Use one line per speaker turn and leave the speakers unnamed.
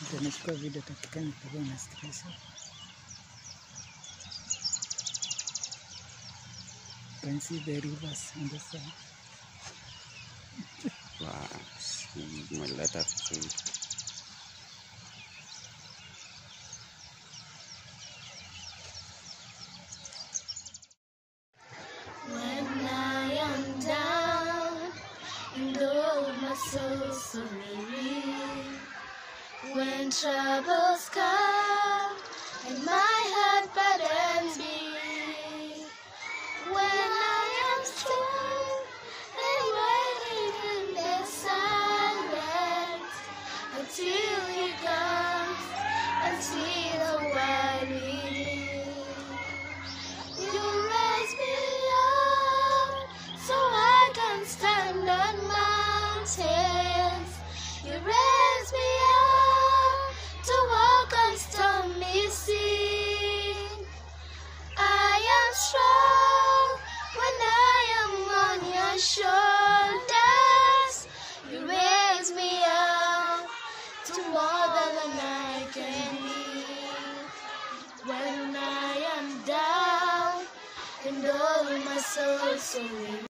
Ndio nachukua video takikani kwa na stress. You can see the rivers on the side.
Wow, my letter too.
When I am down and oh my soul so weary, when troubles come and my heart burdens me, when I am still and waiting in the silence until he comes and see the world redeemed. You raise me up so I can stand on mountains. You raise me up to walk on stormy seas. I am strong when I am on your shoulders. You raise me up to more than I can be. When I am down and all my soul so weak.